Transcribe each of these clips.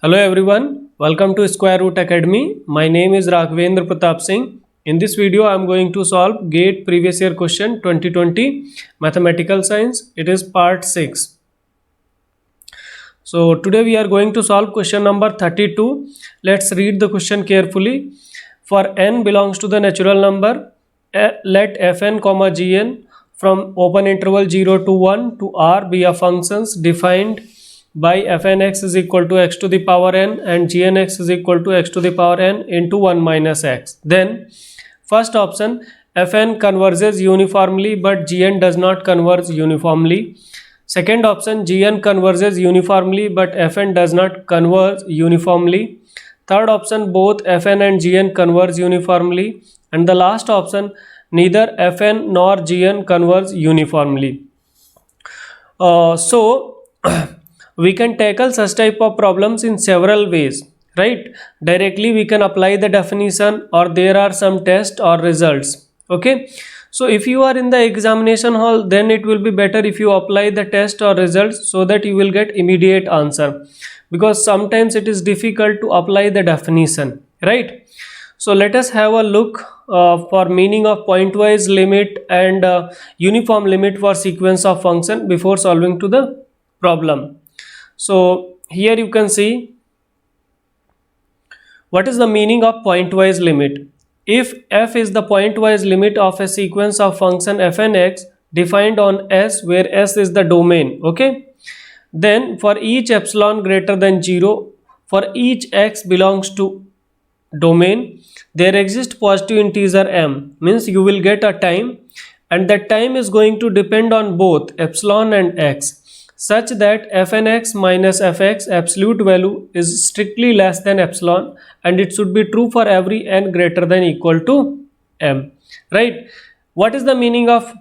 Hello everyone, welcome to Square Root Academy. My name is Raghvendra Pratap Singh. In this video, I am going to solve GATE previous year question 2020 Mathematical Science. It is part 6. So today we are going to solve question number 32. Let's read the question carefully. For n belongs to the natural number, let fn comma gn from open interval 0 to 1 to r be a functions defined by fn x is equal to x to the power n and gn x is equal to x to the power n into 1 minus x. Then first option, fn converges uniformly but gn does not converge uniformly. Second option, gn converges uniformly but fn does not converge uniformly. Third option, both fn and gn converge uniformly. And the last option, neither fn nor gn converge uniformly. We can tackle such type of problems in several ways, right? Directly we can apply the definition, or there are some tests or results. Okay, so if you are in the examination hall, then it will be better if you apply the test or results so that you will get immediate answer, because sometimes it is difficult to apply the definition, right? So let us have a look for meaning of pointwise limit and uniform limit for sequence of function before solving to the problem. So here you can see what is the meaning of pointwise limit. If f is the pointwise limit of a sequence of function fnx defined on S, where S is the domain, okay, then for each epsilon greater than 0, for each x belongs to domain, there exists positive integer m, means you will get a time, and that time is going to depend on both epsilon and x, such that fnx minus fx absolute value is strictly less than epsilon, and it should be true for every n greater than equal to m, right? What is the meaning of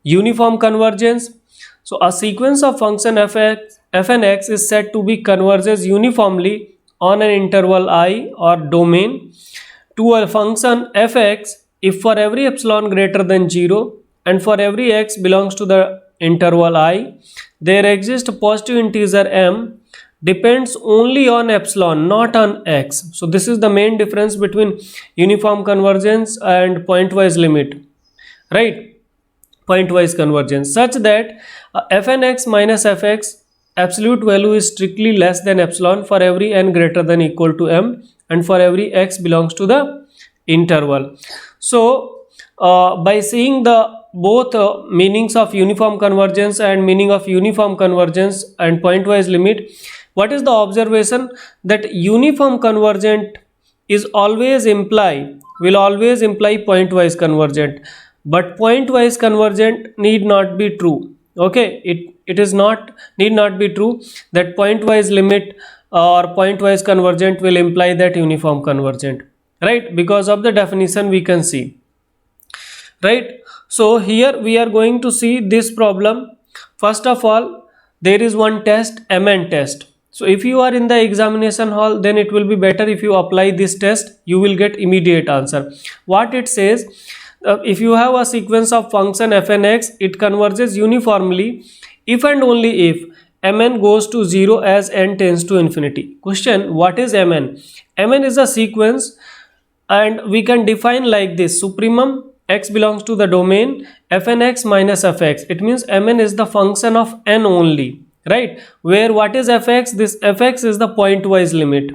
uniform convergence? So a sequence of function fnx is said to be converges uniformly on an interval I or domain to a function fx if for every epsilon greater than 0 and for every x belongs to the interval I, there exists positive integer m depends only on epsilon, not on x. So this is the main difference between uniform convergence and pointwise limit, right? Pointwise convergence, such that fnx minus fx absolute value is strictly less than epsilon for every n greater than equal to m and for every x belongs to the interval. So by seeing the both meanings of uniform convergence and meaning of uniform convergence and pointwise limit, what is the observation? That uniform convergent is always will always imply pointwise convergent, but pointwise convergent need not be true. Okay, it is not need not be true that pointwise limit or pointwise convergent will imply that uniform convergent, right? Because of the definition we can see, right? So here we are going to see this problem. First of all, there is one test, MN test. So if you are in the examination hall, then it will be better if you apply this test, you will get immediate answer. What it says, if you have a sequence of function fnx, it converges uniformly if and only if mn goes to 0 as n tends to infinity. Question, what is mn? Mn is a sequence, and we can define like this: supremum x belongs to the domain fnx minus fx. It means mn is the function of n only, right? Where what is fx? This fx is the pointwise limit.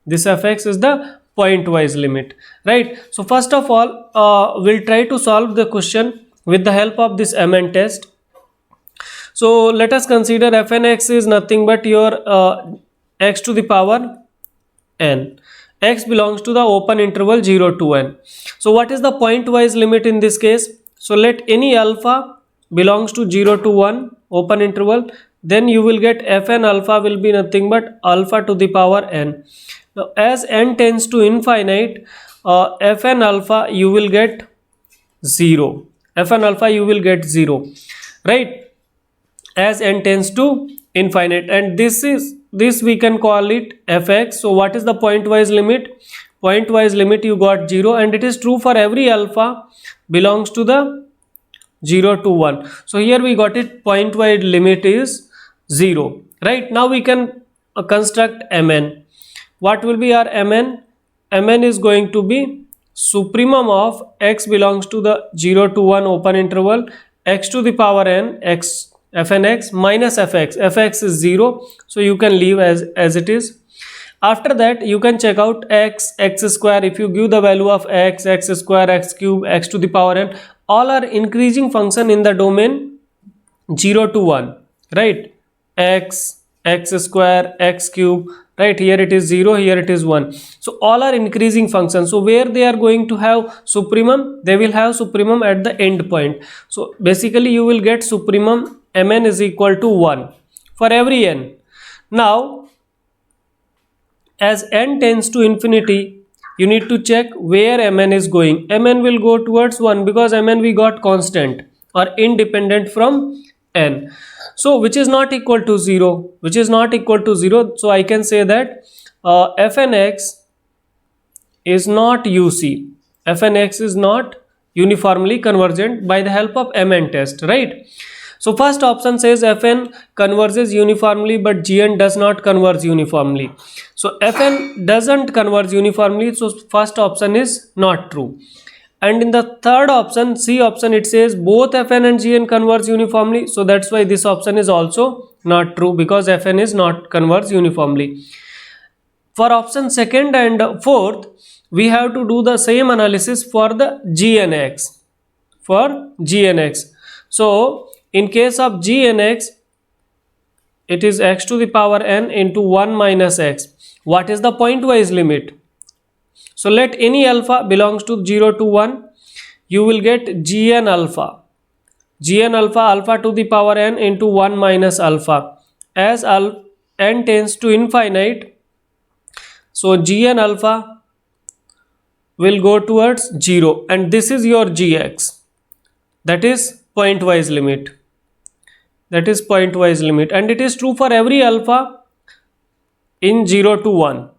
This fx is the pointwise limit, right? So first of all, we'll try to solve the question with the help of this MN test. So let us consider fnx is nothing but your x to the power n. X belongs to the open interval 0 to n. So what is the pointwise limit in this case? So let any alpha belongs to 0 to 1 open interval, then you will get fn alpha will be nothing but alpha to the power n. Now as n tends to infinite, fn alpha you will get 0. Fn alpha you will get 0, right? As n tends to infinite, and this we can call it fx. So what is the pointwise limit? Pointwise limit you got 0, and it is true for every alpha belongs to the 0 to 1. So here we got it, pointwise limit is 0, right? Now we can construct Mn. What will be our Mn? Mn is going to be supremum of x belongs to the 0 to 1 open interval x to the power n x fn x minus fx. Fx is 0, so you can leave as it is. After that you can check out x square. If you give the value of x square, x cube, x to the power n, all are increasing function in the domain 0 to 1, right? X square, x cube, right? Here it is 0, here it is 1. So all are increasing functions. So where they are going to have supremum, they will have supremum at the end point. So basically you will get supremum Mn is equal to 1 for every n. Now as n tends to infinity, you need to check where Mn is going. Mn will go towards 1 because Mn we got constant or independent from n. So which is not equal to 0, which is not equal to 0. So I can say that fnx is not UC. Fnx is not uniformly convergent by the help of Mn test, right? So first option says Fn converges uniformly but Gn does not converge uniformly. So Fn doesn't converge uniformly, so first option is not true. And in the third option, C option, it says both Fn and Gn converge uniformly. So that's why this option is also not true, because Fn is not converge uniformly. For option second and fourth, we have to do the same analysis for the Gnx. For Gnx. So in case of Gnx, it is x to the power n into 1 minus x. What is the pointwise limit? So let any alpha belongs to 0 to 1, you will get Gn alpha. Gn alpha, alpha to the power n into 1 minus alpha. As n tends to infinite, so Gn alpha will go towards 0, and this is your Gx. That is pointwise limit. That is pointwise limit, and it is true for every alpha in 0 to 1,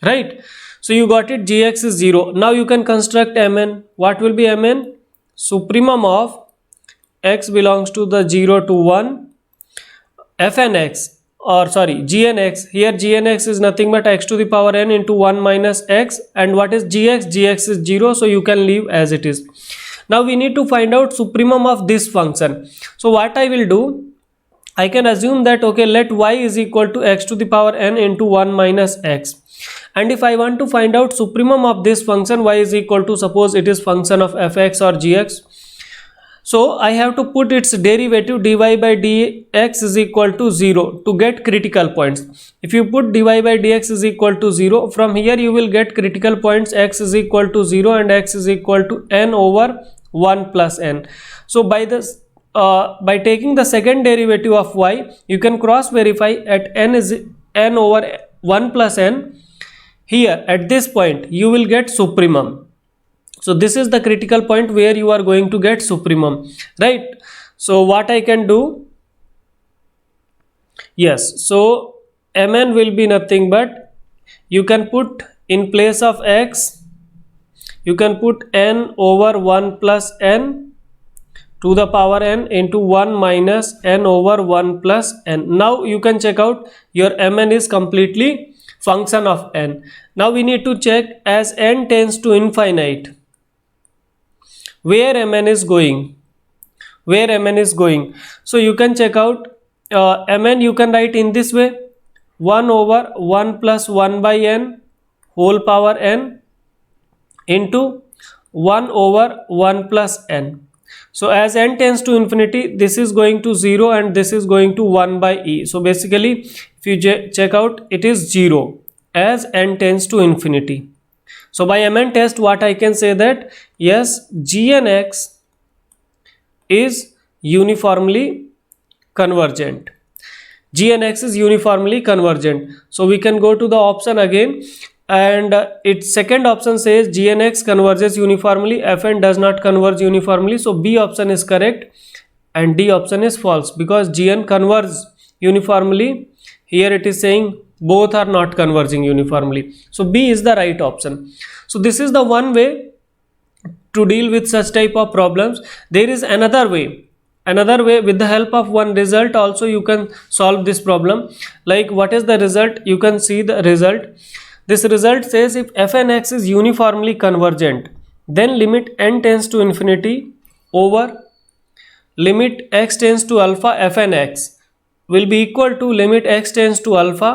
right? So you got it, Gx is 0. Now you can construct Mn. What will be Mn? Supremum of x belongs to the 0 to 1 fnx, or sorry, Gnx. Here Gnx is nothing but x to the power n into 1 minus x, and what is Gx? Gx is 0, so you can leave as it is. Now we need to find out supremum of this function. So what I will do, I can assume that, okay, let y is equal to x to the power n into 1 minus x. And if I want to find out supremum of this function, y is equal to, suppose it is function of fx or gx. So I have to put its derivative dy by dx is equal to 0 to get critical points. If you put dy by dx is equal to 0, from here you will get critical points x is equal to 0 and x is equal to n over 1 plus n. So by this by taking the second derivative of y, you can cross verify at n is n over 1 plus n. Here at this point you will get supremum. So this is the critical point where you are going to get supremum, right? So what I can do, yes, so Mn will be nothing but, you can put in place of x, you can put n over 1 plus n to the power n into 1 minus n over 1 plus n. Now you can check out your Mn is completely function of n. Now we need to check, as n tends to infinite, where Mn is going, where Mn is going. So you can check out Mn, you can write in this way, 1 over 1 plus 1 by n whole power n into 1 over 1 plus n. So as n tends to infinity, this is going to 0 and this is going to 1 by e. So basically if you check out, it is 0 as n tends to infinity. So by Mn test, what I can say that, yes, Gnx is uniformly convergent. Gnx is uniformly convergent. So we can go to the option again, and its second option says Gnx converges uniformly, Fn does not converge uniformly. So B option is correct and D option is false, because Gn converges uniformly. Here it is saying both are not converging uniformly. So B is the right option. So this is the one way to deal with such type of problems. There is another way another way, with the help of one result also you can solve this problem. Like, what is the result? You can see the result. This result says if f and x is uniformly convergent, then limit n tends to infinity over limit x tends to alpha f and x will be equal to limit x tends to alpha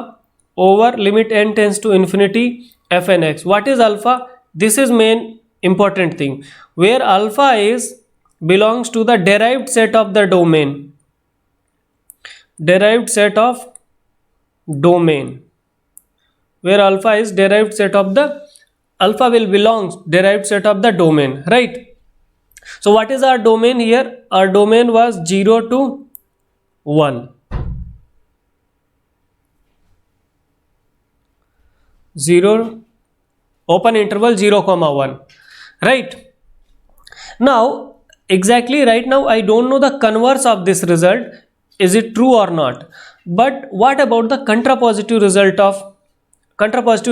over limit n tends to infinity f and x. What is alpha? This is main important thing, where alpha is belongs to the derived set of the domain. Derived set of domain, where alpha is derived set of the, alpha will belongs derived set of the domain, right? So what is our domain here? Our domain was 0 to 1. 0, open interval 0 comma 1, right? Now exactly right now I don't know the converse of this result, is it true or not, but what about the contrapositive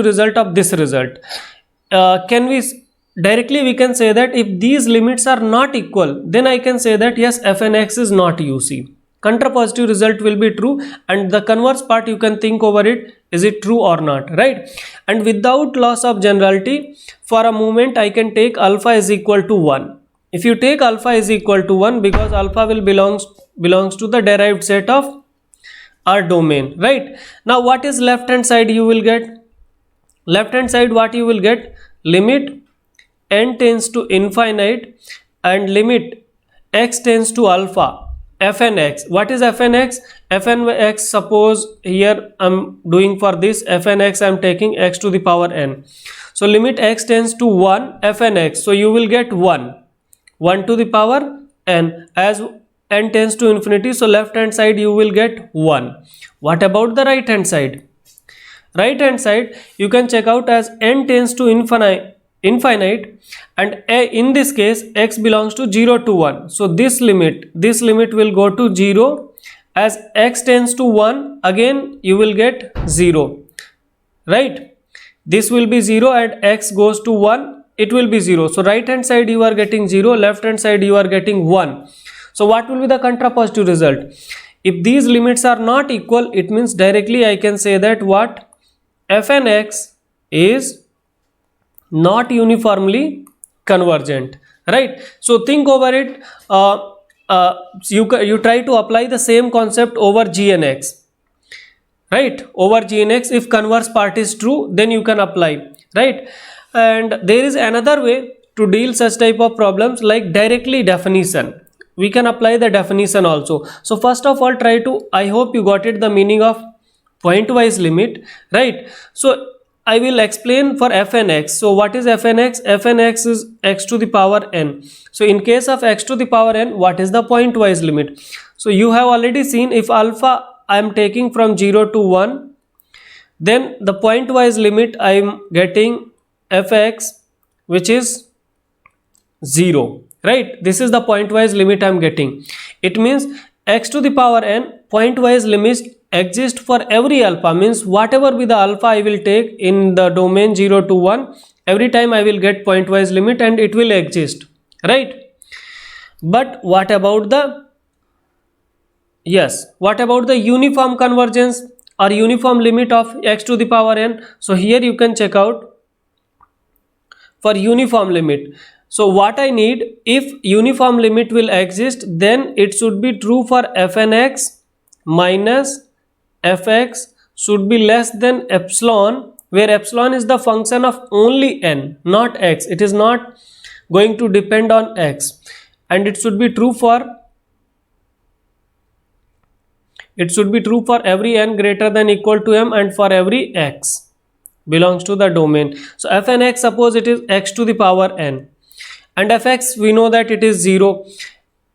result of this result? Can we directly we can say that if these limits are not equal, then I can say that yes, f and x is not UC. Contrapositive result will be true, and the converse part you can think over it, is it true or not, right? And without loss of generality, for a moment I can take alpha is equal to 1. If you take alpha is equal to 1, because alpha will belongs to the derived set of our domain, right? Now what is left hand side? You will get left hand side, what you will get, limit n tends to infinite and limit x tends to alpha f and x. What is f and x? F and x, suppose here I'm doing for this f and x, I'm taking x to the power n. So limit x tends to 1 f and x, so you will get 1 to the power n, as n tends to infinity, so left hand side you will get 1. What about the right hand side? Right hand side you can check out as n tends to infinite, and in this case x belongs to 0 to 1, so this limit will go to 0. As x tends to 1, again you will get 0, right? This will be 0 and x goes to 1, it will be 0. So right hand side you are getting 0, left hand side you are getting 1. So what will be the contrapositive result? If these limits are not equal, it means directly I can say that what, f and x is not uniformly convergent, right? So think over it. You try to apply the same concept over g and x, right? Over g and x, if converse part is true, then you can apply, right? And there is another way to deal such type of problems, like directly definition. We can apply the definition also. So first of all, try to, I hope you got it, the meaning of pointwise limit, right? So I will explain for f and x. So what is f and x? F and x is x to the power n. So in case of x to the power n, what is the pointwise limit? So you have already seen, if alpha I am taking from 0 to 1, then the pointwise limit I am getting fx, which is 0, right? This is the pointwise limit I am getting. It means x to the power n pointwise limits exist for every alpha, means whatever be the alpha I will take in the domain 0 to 1, every time I will get pointwise limit and it will exist, right? But what about the, yes, what about the uniform convergence or uniform limit of x to the power n? So here you can check out for uniform limit. So what I need, if uniform limit will exist, then it should be true for f and x minus fx should be less than epsilon, where epsilon is the function of only n, not x. It is not going to depend on x, and it should be true for every n greater than equal to m and for every x belongs to the domain. So f and x, suppose it is x to the power n, and fx we know that it is 0.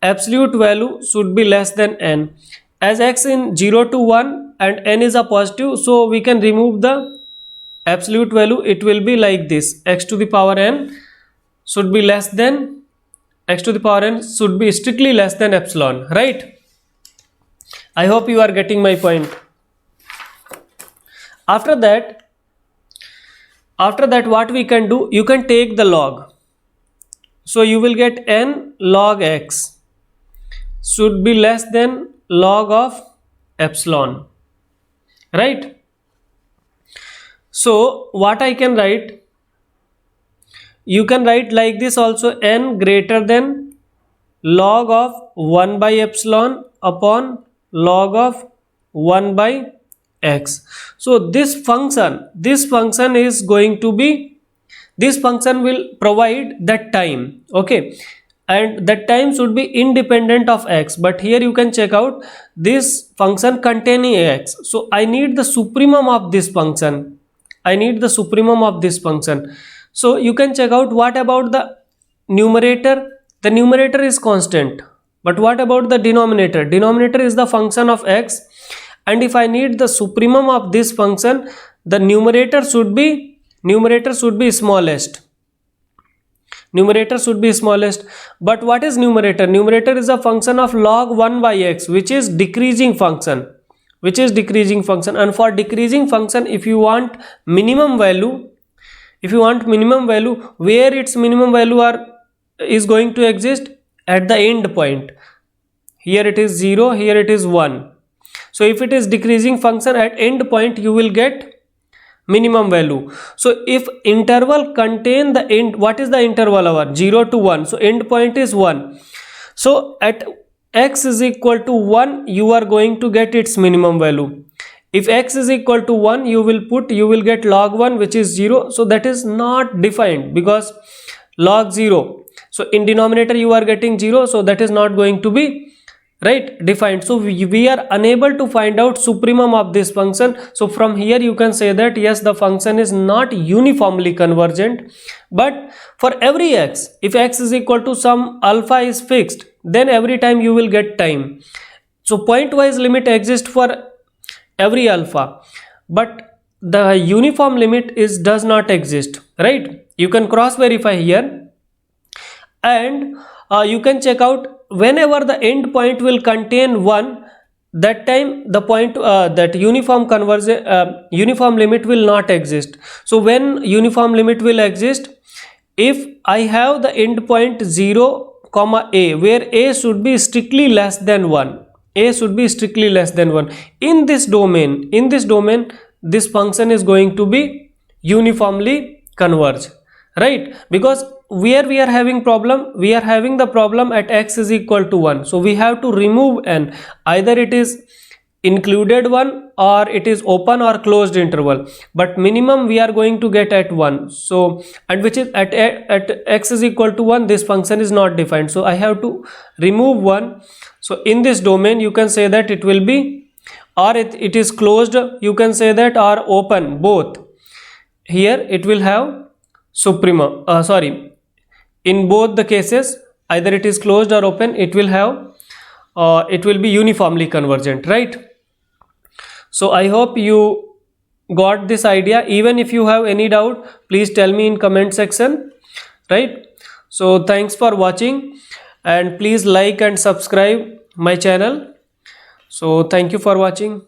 Absolute value should be less than n. As x in 0 to 1 and n is a positive, so we can remove the absolute value. It will be like this: x to the power n should be less than, x to the power n should be strictly less than epsilon, right? I hope you are getting my point. After that what we can do, you can take the log. So you will get n log x should be less than log of epsilon, right? So what I can write, you can write like this also, n greater than log of 1 by epsilon upon log of 1 by x. So this function is going to be, this function will provide that time, okay, and that time should be independent of x. But here you can check out this function containing x, so I need the supremum of this function, I need the supremum of this function. So you can check out what about the numerator. The numerator is constant, but what about the denominator? Denominator is the function of x, and if I need the supremum of this function, the numerator should be smallest, numerator should be smallest. But what is numerator? Numerator is a function of log 1 by x, which is decreasing function, and for decreasing function, if you want minimum value, where its minimum value is going to exist at the end point. Here it is 0, here it is 1. So if it is decreasing function, at end point you will get minimum value. So if interval contain the end, what is the interval our 0 to 1, so end point is 1. So at x is equal to 1, you are going to get its minimum value. If x is equal to 1, you will get log 1, which is 0. So that is not defined because log 0, so in denominator you are getting 0, so that is not going to be defined. So we are unable to find out supremum of this function. So from here you can say that yes, the function is not uniformly convergent. But for every x, if x is equal to some alpha is fixed, then every time you will get time. So pointwise limit exists for every alpha, but the uniform limit does not exist, right? You can cross verify here, and you can check out whenever the end point will contain 1, that time the point that uniform limit will not exist. So when uniform limit will exist, if I have the end point 0 comma a, where a should be strictly less than 1, in this domain this function is going to be uniformly converge, right? Because where we are having the problem at x is equal to 1, so we have to remove n, either it is included one or it is open or closed interval, but minimum we are going to get at 1. So, and which is at x is equal to 1, this function is not defined, so I have to remove 1. So in this domain you can say that it will be, or it is closed, you can say that, or open, both. Here it will have supremum, in both the cases, either it is closed or open, it will have it will be uniformly convergent, right? So I hope you got this idea. Even if you have any doubt, please tell me in comment section, right? So thanks for watching, and please like and subscribe my channel. So thank you for watching.